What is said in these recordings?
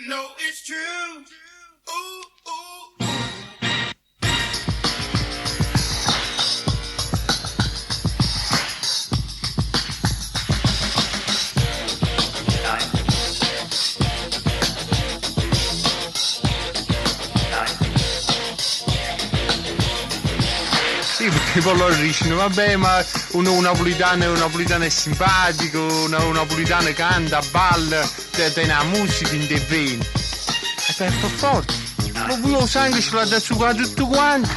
know it's true. Ooh, ooh. Sì, perché poi loro dicono vabbè, ma un napolitano è simpatico, un napolitano canta, balla, tiene la musica in te veni. E per forza, ma voi lo sangue ce l'ha da zucca tutto quanto.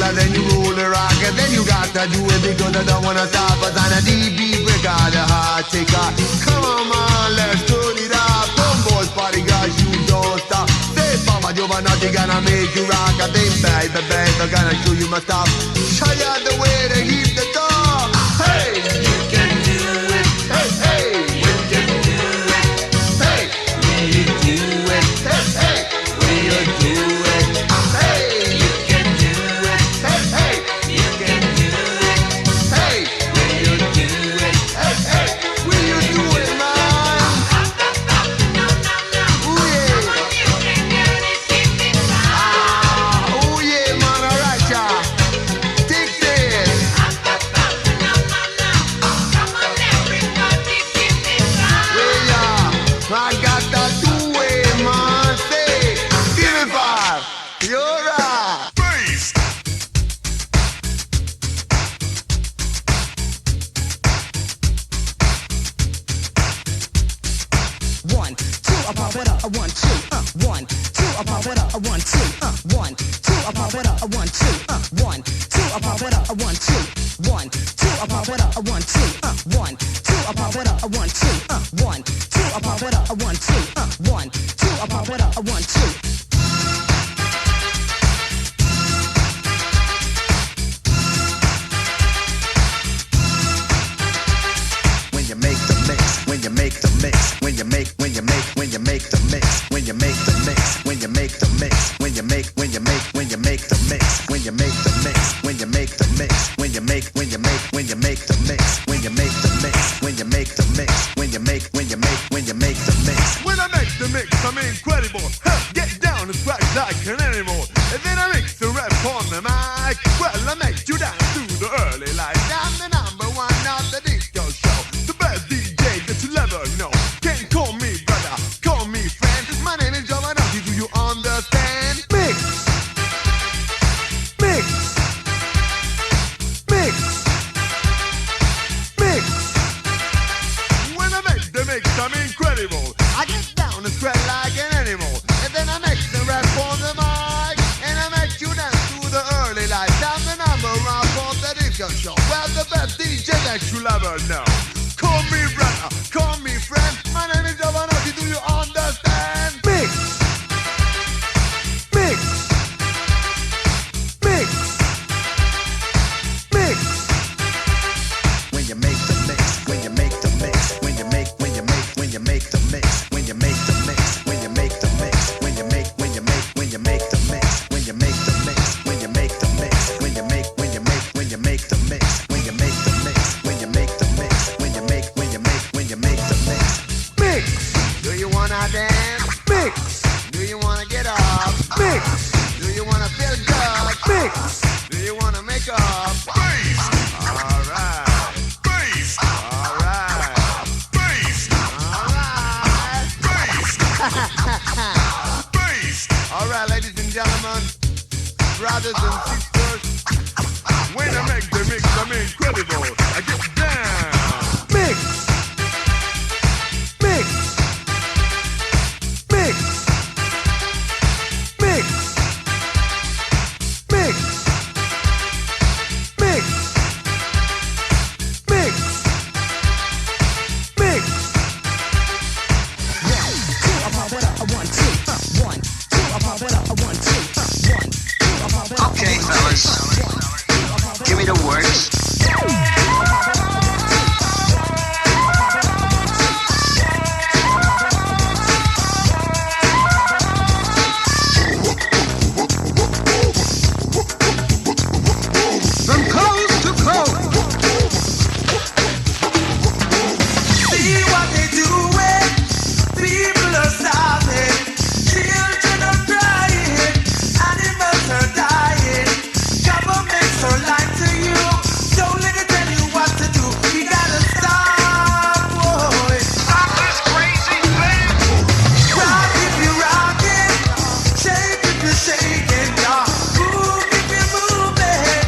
Then you roll the rock, and then you got to do it because I don't wanna stop us on a DB breaker, the heart taker. Come on, man, let's turn it up. Don't go party, guys, you don't stop. Say, Mama Giovanotti gonna make you rock. I think, baby, I'm gonna show you my stuff. Show you the way to keep the top. Hey, you can do it. Hey, hey, you can do it. Hey, will you do it? Hey, hey, will you do it? Hey. you make the mix, when you make the mix, when you make the mix, when you make the mix, when you make the mix, when you make the mix. When I make the mix, I'm incredible. Get down and scratch like an animal. And then I mix the rap on the mic. Well, I make you dance through the early light. I'm the number one of the disco show. The best DJ that you'll ever know. Can't call me brother, call me friend. My name is Giovanotti, do you understand? Mix. Mix. Mix. Mix. When I make the mix, I'm incredible. I get down and spread like an animal. And then I make the rap on the mic. And I make you dance through the early light. I'm the number one for the disco show. Well, the best DJ that you'll ever know. Call me brother, call me friend. My name is Giovanotti, do you understand? Mix. Mix. Mix. Mix. When you make the mix, when you make the mix, when you make the mix, when you make the mix, when you make the mix, when you make the mix, when you make the mix, when you make the mix, when you make the mix, when you make the mix, when you make the mix, when you make the mix, when you make the mix, when you make the mix. Mix. Do you wanna dance? Mix. Do you wanna get up? Mix. Do you wanna feel good? Mix. Do you wanna make up? Bass. Alright. Bass. Alright. Bass. Alright. Bass. Alright, ladies and gentlemen, brothers and sisters, When I make the mix, I'm incredible. I get down. mix, mix, mix, mix, mix, mix, mix, mix. Okay, fellas, give me the words. From coast to coast. See what they doing? People are starving, children are crying, animals are dying. Governments are lying to you. Don't let it tell you what to do. We gotta stop, boy. Stop this crazy thing! Rock if you're rocking, shake if you're shaking, yeah. Move if you're moving,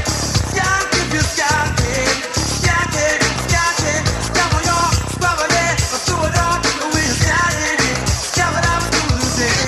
skank if you're skanking, skanking, skanking. Stamp on your bubbly, or throw it on when you're standing. Stamp it up through the day.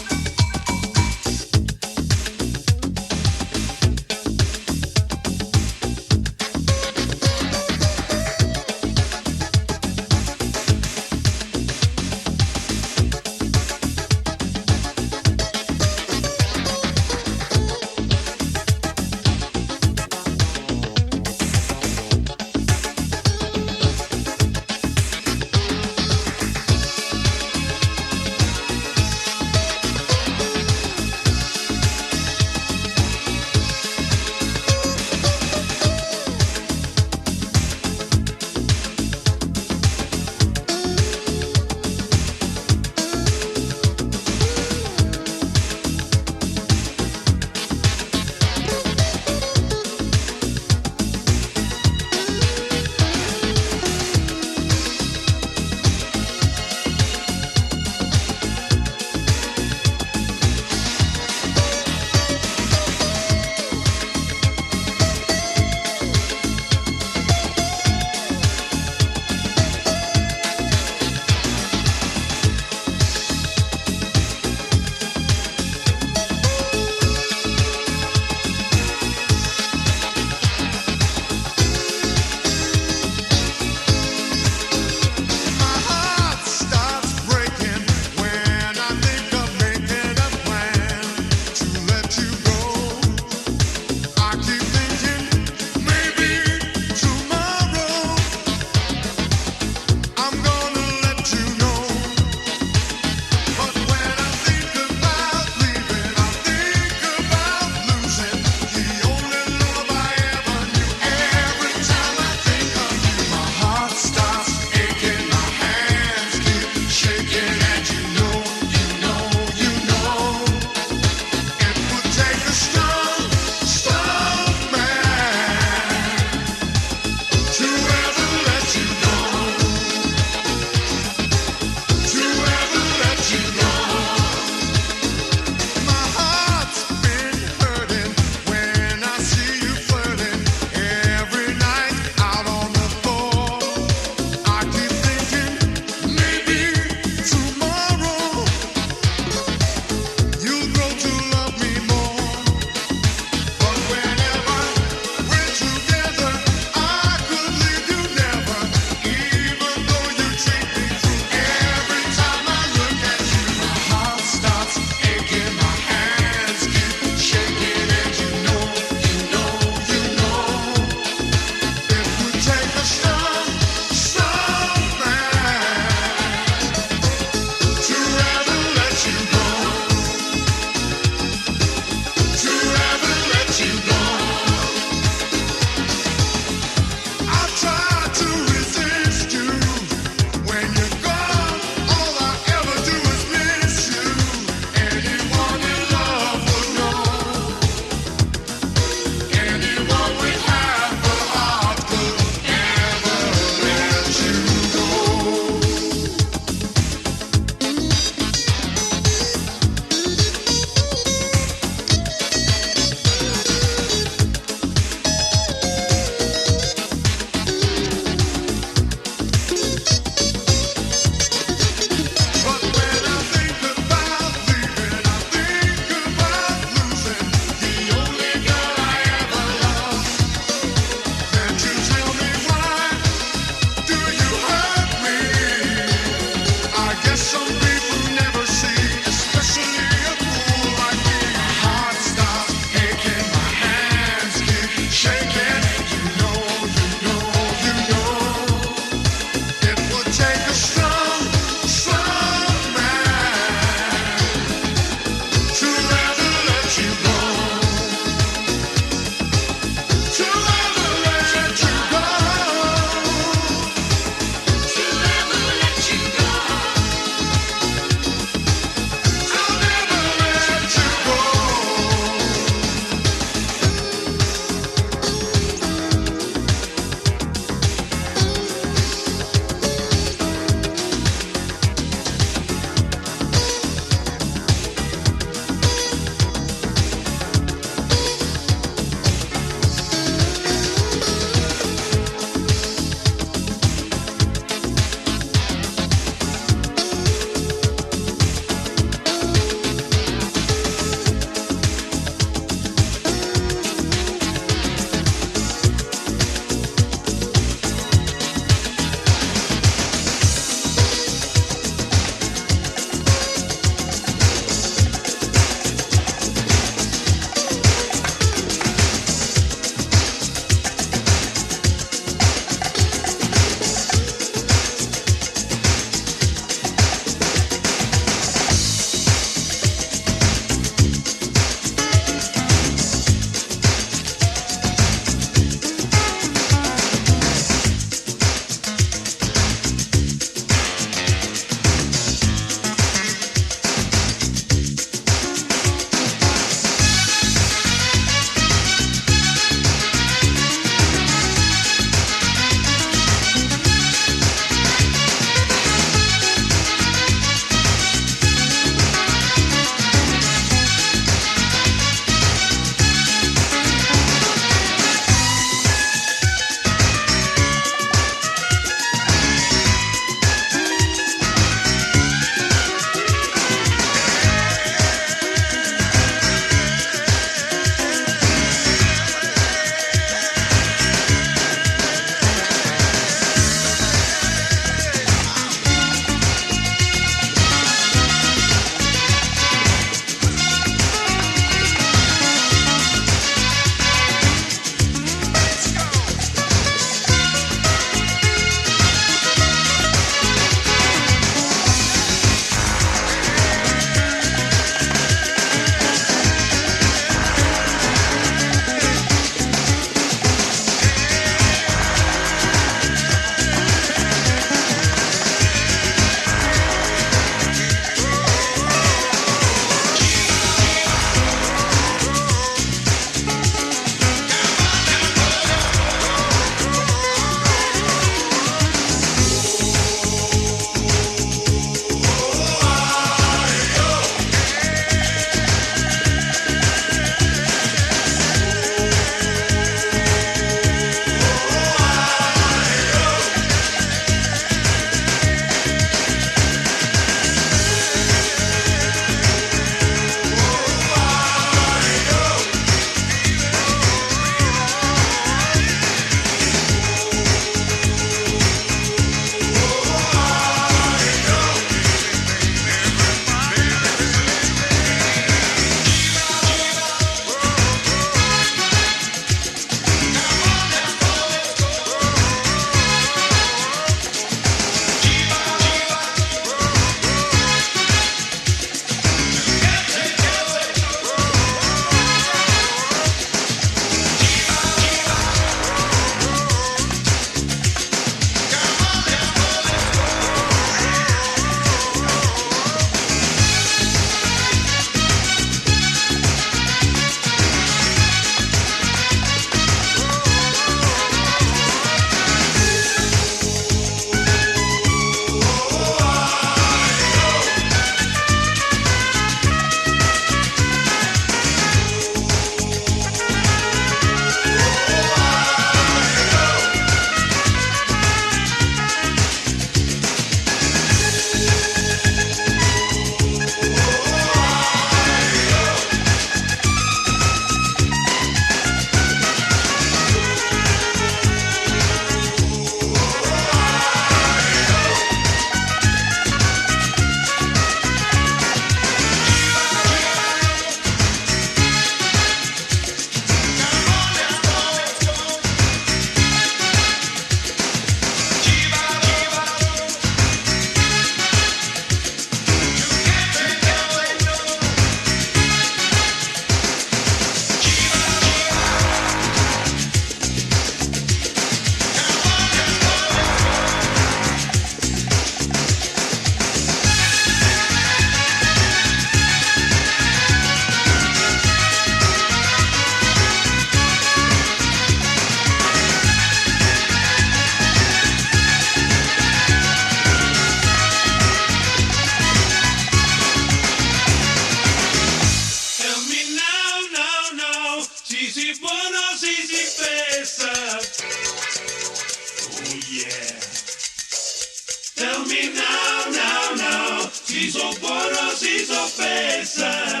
si so buono, si so pesa.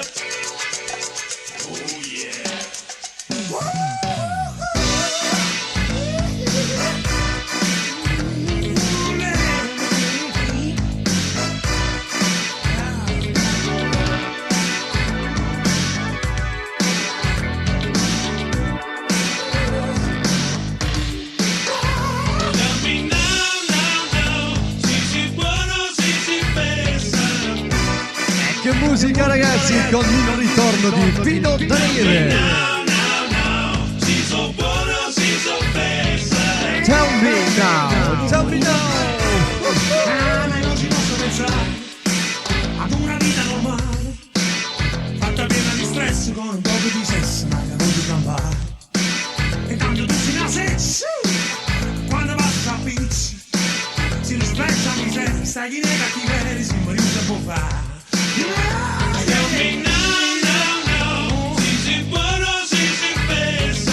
Oh yeah. Che musica ragazzi, con il ritorno di Pino Daniele. Tell me now, tell me now. Ma non ci posso pensare ad una vita normale, fatta piena di stress con un poco di sesso, ma non di campare. E tanto tu si nasce, quando passa a beach, si rispetta a miseria, stai in cattiveria, si muore un po' fa. Tell me now, si si buono, si si pesa.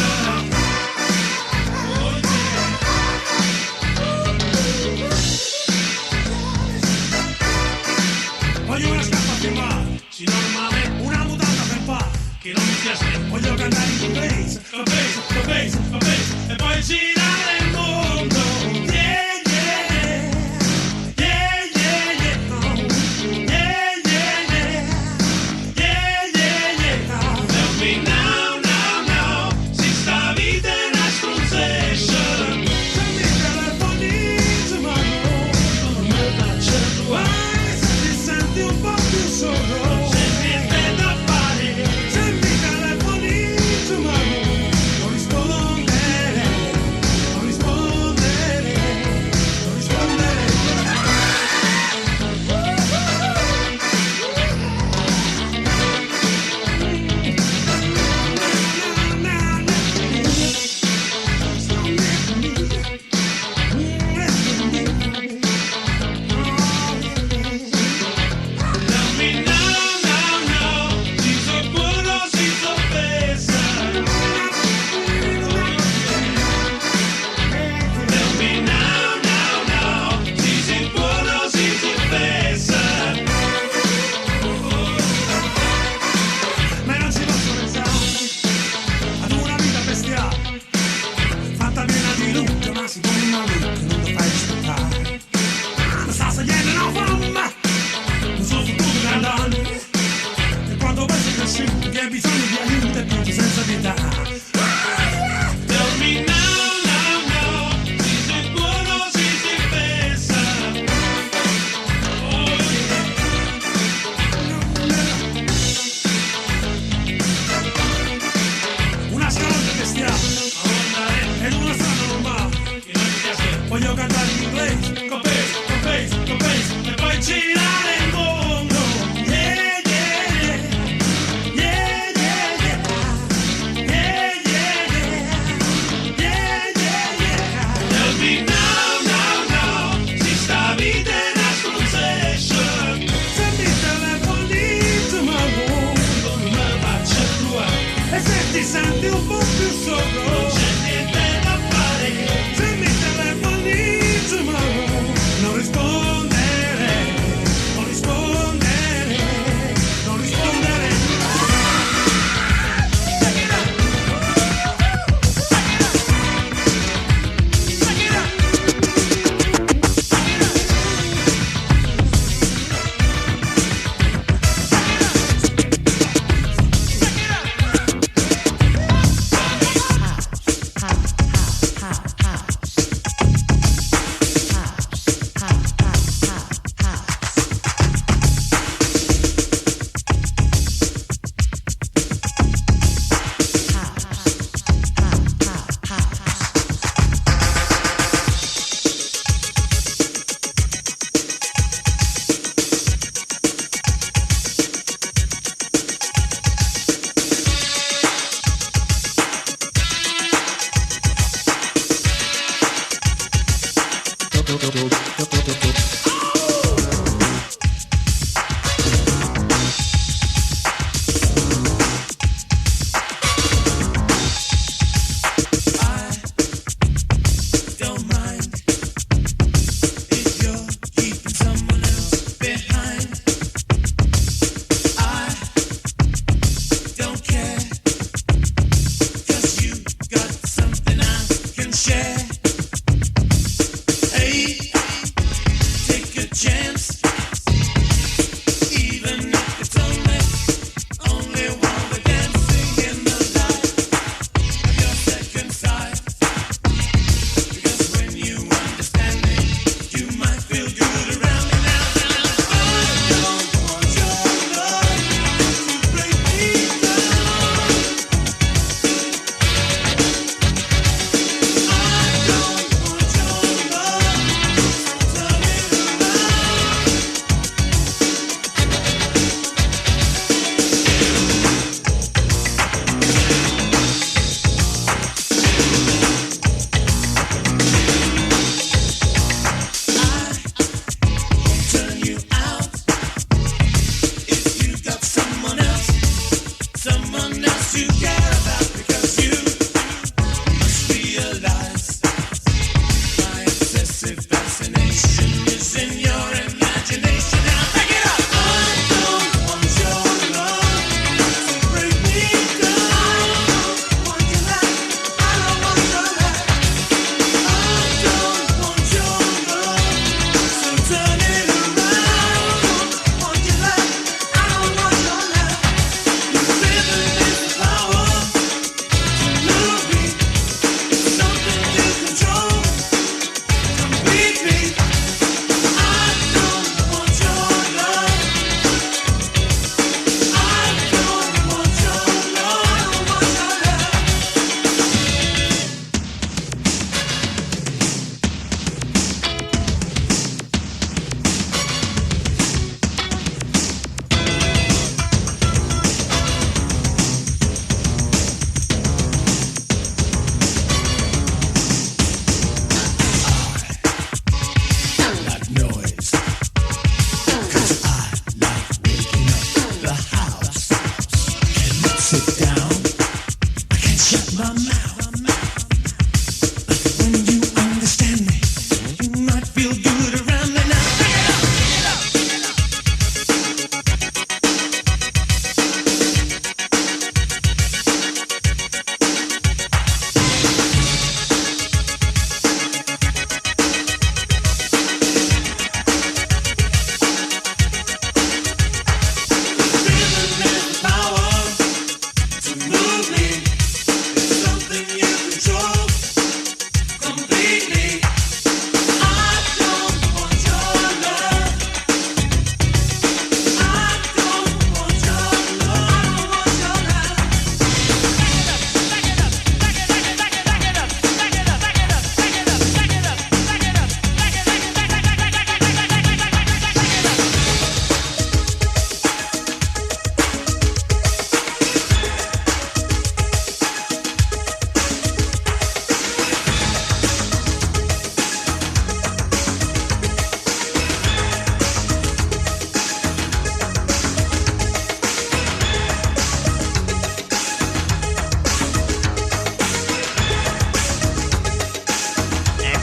Voglio una scarpa più male, si normale, una mutanda per pa, che non mi piace, voglio cantare in inglese, e poi girare il mondo.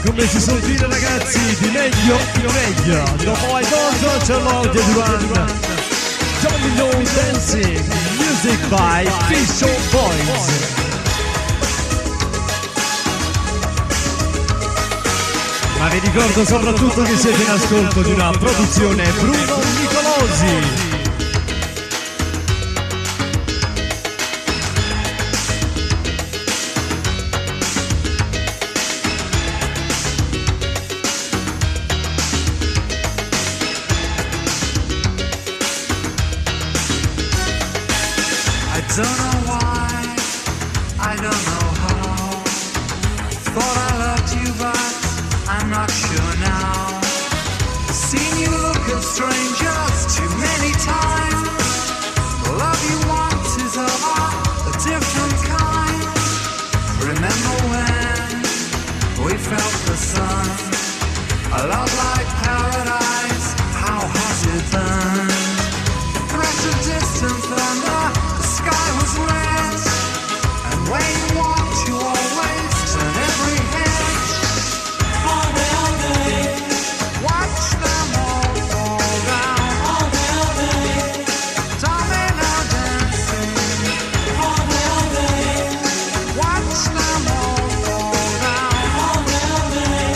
Come si suol dire ragazzi, di meglio in meglio. Dopo I Don't c'è l'Audio Duran. Domino Dancing, music by Fisher Boys. Ma vi ricordo soprattutto che siete in ascolto di una produzione Bruno Nicolosi. I don't know why, I don't know how. Thought I loved you, but I'm not sure now. Seen you look at strangers too many times. The love you want is of a different kind. Remember when we felt the sun? A love like paradise, how has it burned? Threat of distant thunder, the sky was red. And when you walked, you always turned every head. All day, watch them all fall down. All day, domino dancing. All day, watch them all fall down. All day,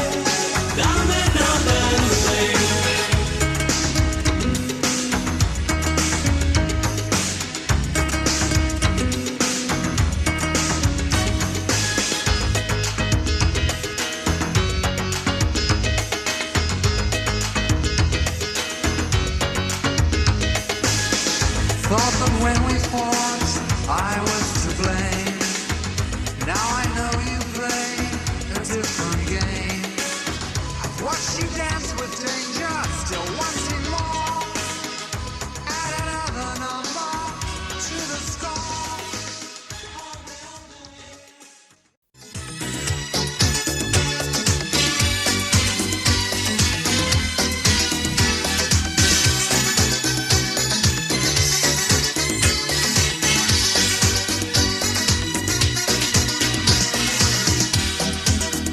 domino dancing. Thought that when we fought, I was to blame. Now I know you play a different game. I've watched you dance with danger, still wanting more. Add another number to the score.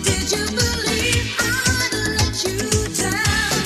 Did you believe I'd let you down?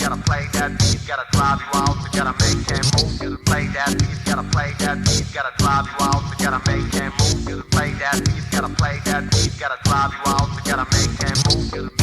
gotta play that beat, gotta drive you out, you gotta make him move. You play that beat, gotta play that beat, gotta drive you out, you gotta make him move. You play that beat, gotta play that beat, gotta drive you out, you gotta make him move.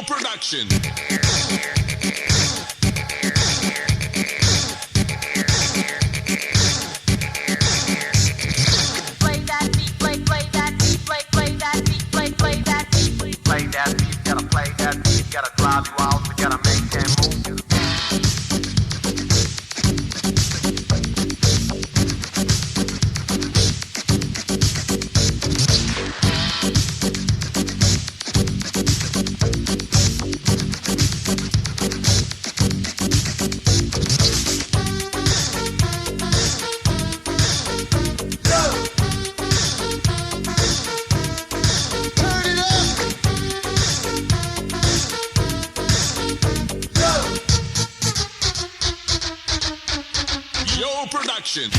Production. Production.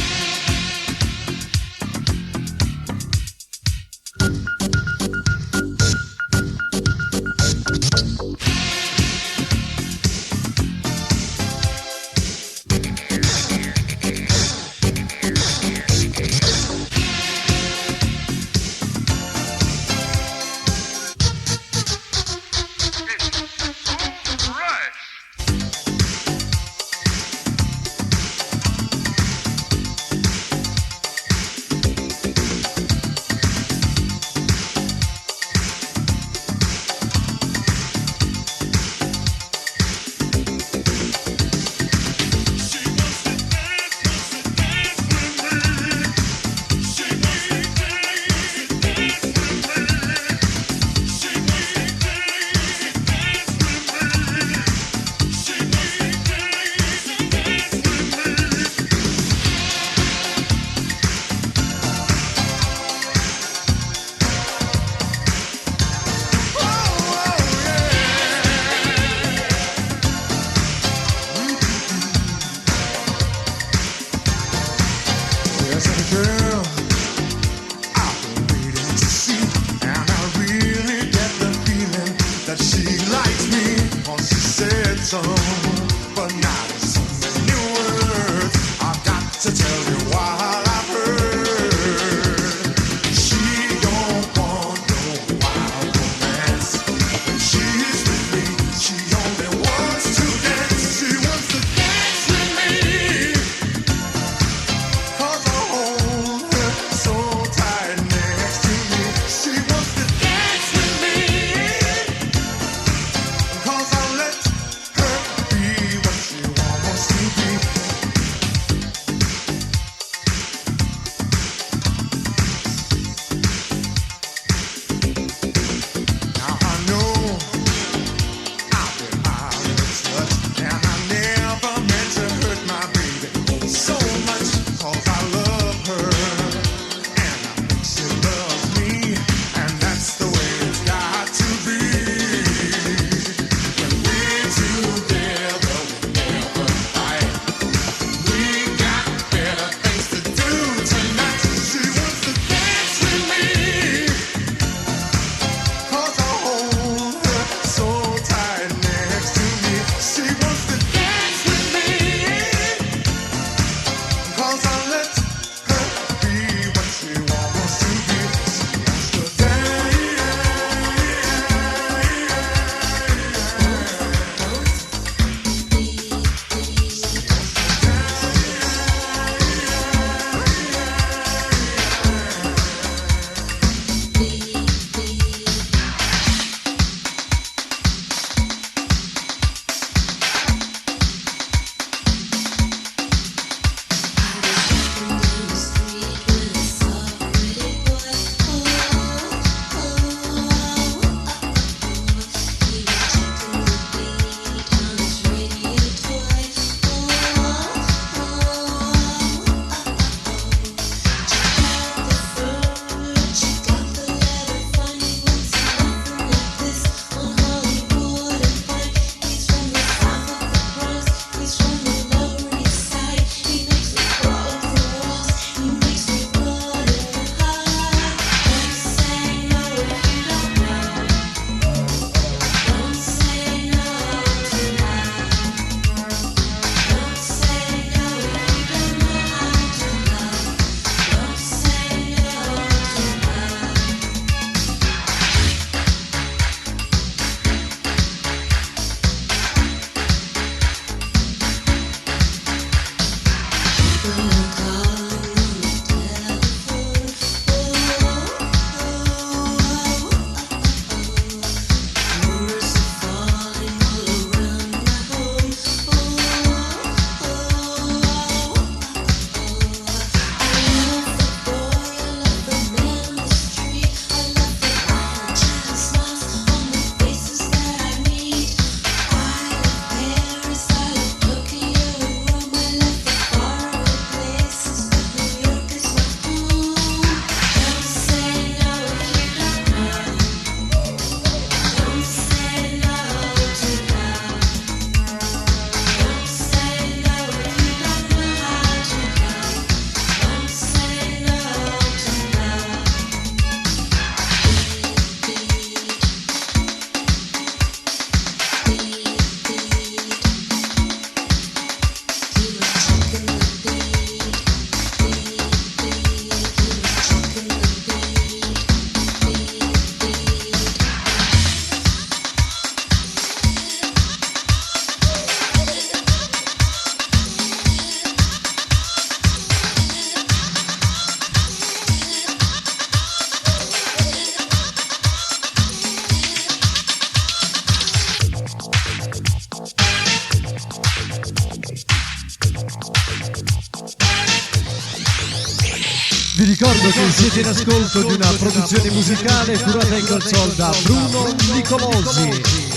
Vi ricordo che siete in ascolto di una produzione musicale curata in console da Bruno Nicolosi.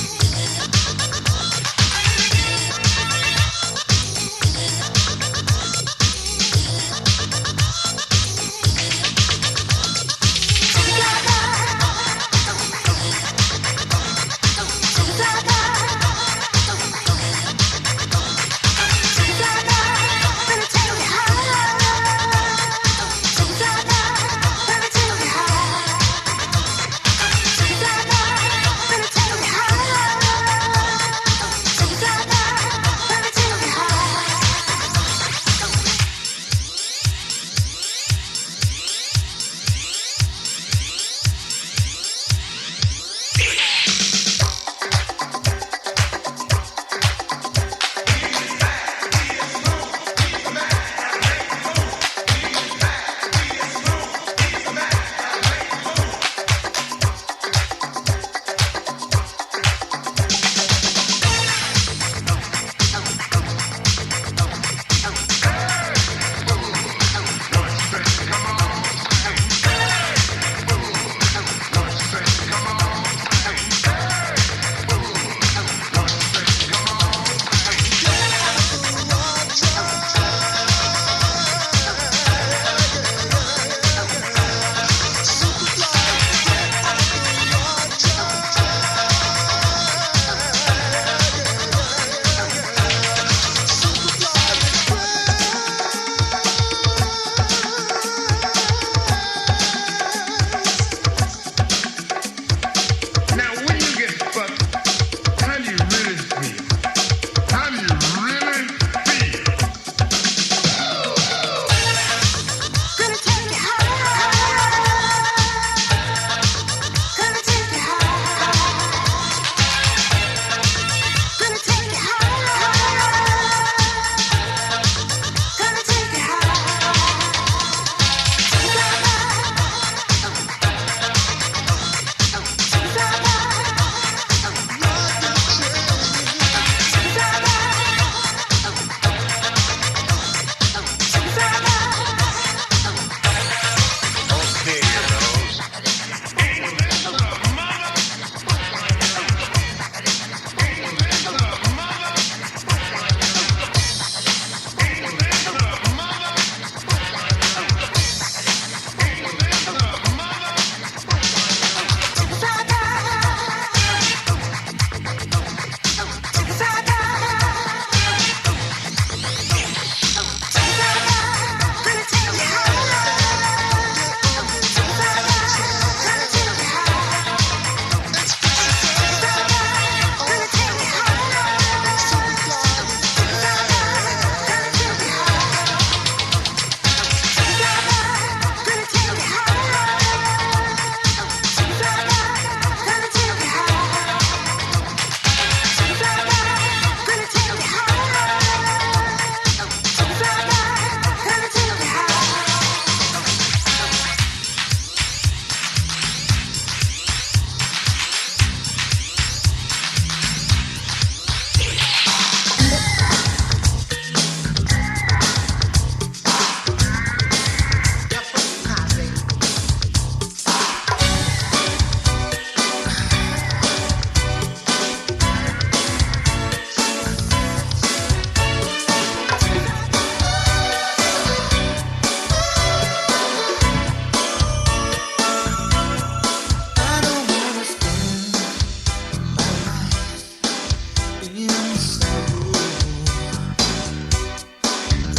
Let me tell you how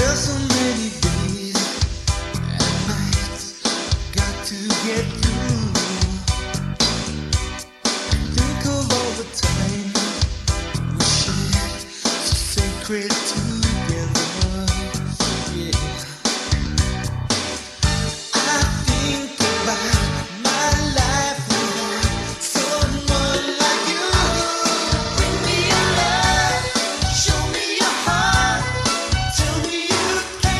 There's so many days and nights got to get through. Think of all the time we shared so sacred together. Yeah. I think about my life without someone like you. Bring me your love, show me your heart, tell me you care.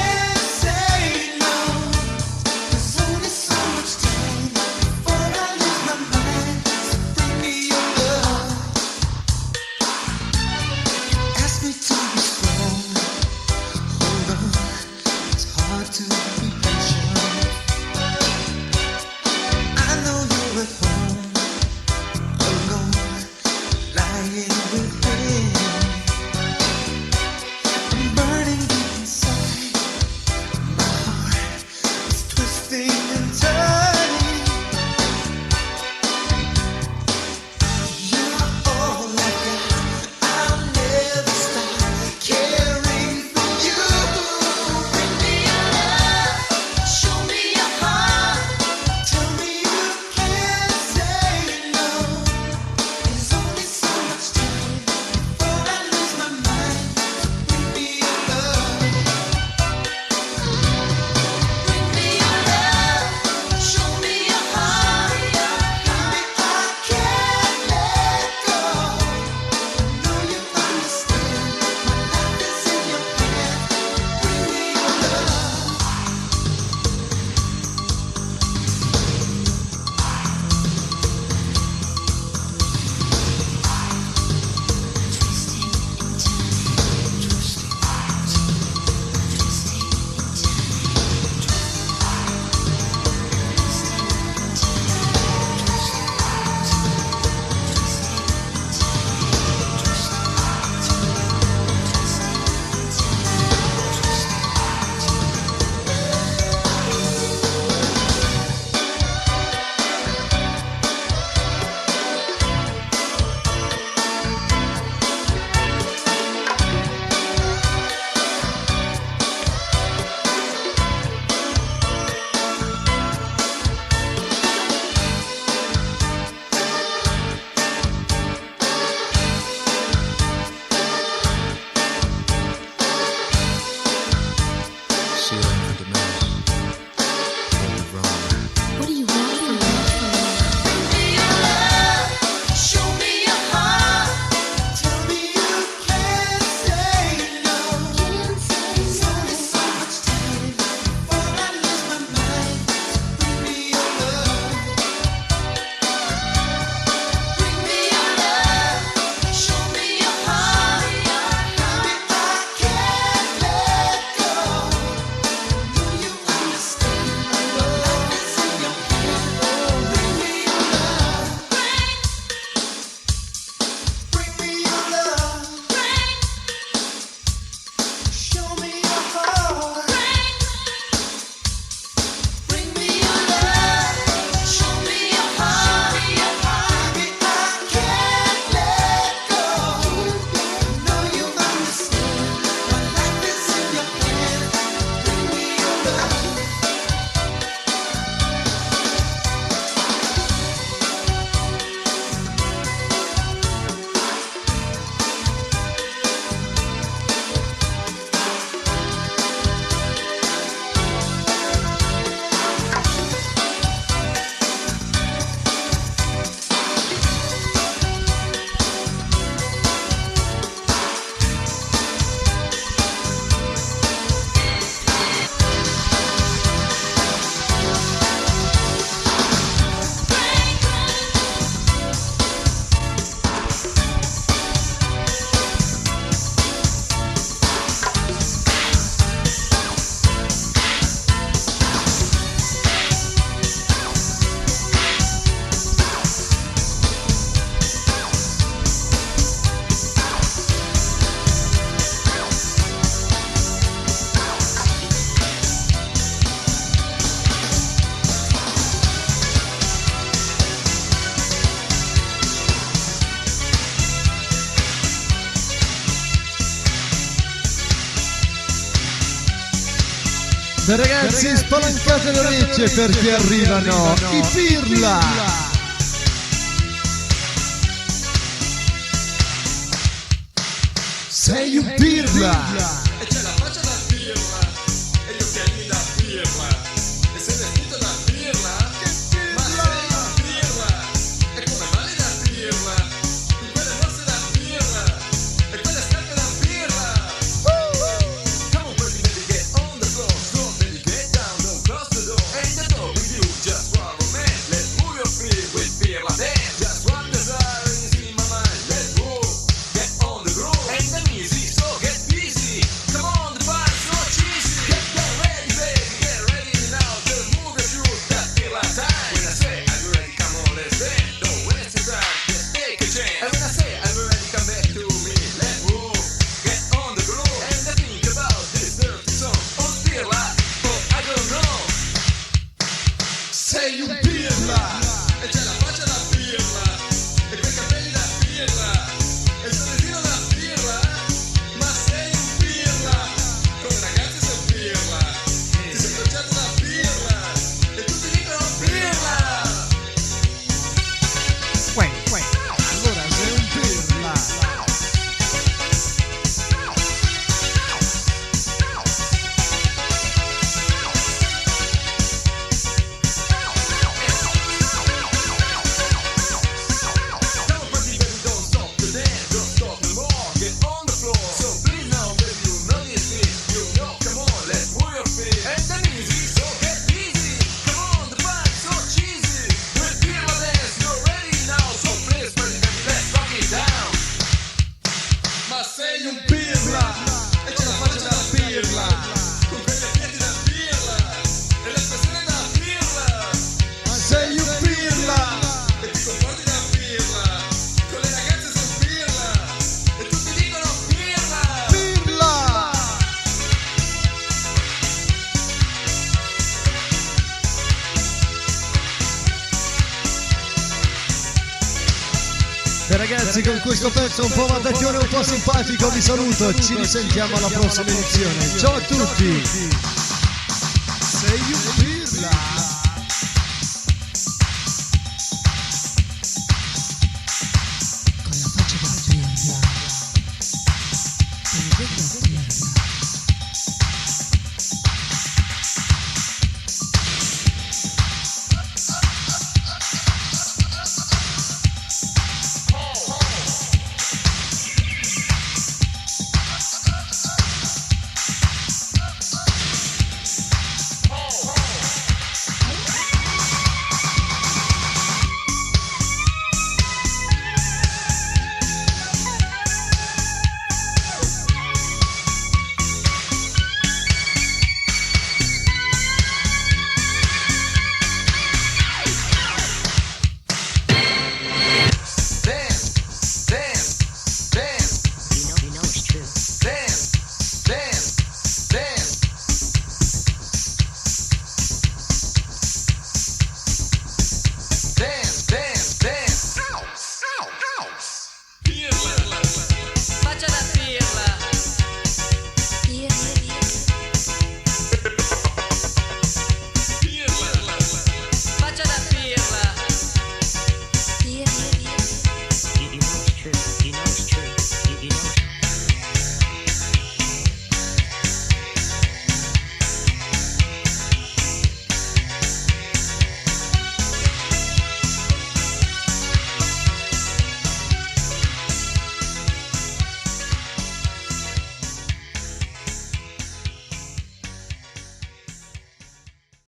Beh ragazzi, spalancate le orecchie perché arrivano i Pirla. Sei un Pirla. E c'è la faccia da pirla, e gli occhiali da pirla, e sei vestito da pirla, ma sei un pirla, e come mani da pirla, con quelle borse da pirla, e quelle scarpe da pirla. Come on baby, baby, get on the floor, so baby, get down, don't close the door, ain't the door with you, just one romance, let's move your feet with pirla dance, just one desire is in my mind, let's move, get on the groove, ain't that easy, so get busy, come on, the vibe's so cheesy, get ready, baby, get ready now, just move your shoes, that's pirla time, when I say, are you ready, come on, let's dance, don't waste your time, just take a chance, and when I say, are you ready, come back to me, let's move, get on the groove, and I think about this dirty song, on pirla, oh, I don't know, sei un pirla, e c'è la faccia da pirla, e quei capelli da pirla, e il sorrisino da pirla, ma sei un pirla, come ragazzi sei un pirla, ti sei crociato da pirla, e tutti dicono pirla. Allora sei un Pirla. Come on, baby, baby, don't stop the dance, don't stop no more, get on the floor. So please now, baby, you know this beat, you know, come on, let's move your feet. And the music, so get busy, come on, the vibe's so cheesy. With pirla dance, you're ready now, so please, baby, baby, let's rock it down. Ma sei un pirla, e c'è la faccia da pirla, con quelle piedi da pirla, e l'espressione da pirla. Ma sei un Pirla. E ti comporti da pirla, con le ragazze sei pirla, e tutti dicono pirla. Pirla. E ragazzi, con questo pezzo un po' mattacchione, un po' simpatico vi saluto, ci risentiamo alla prossima edizione. Ciao a tutti. Sei un Pirla.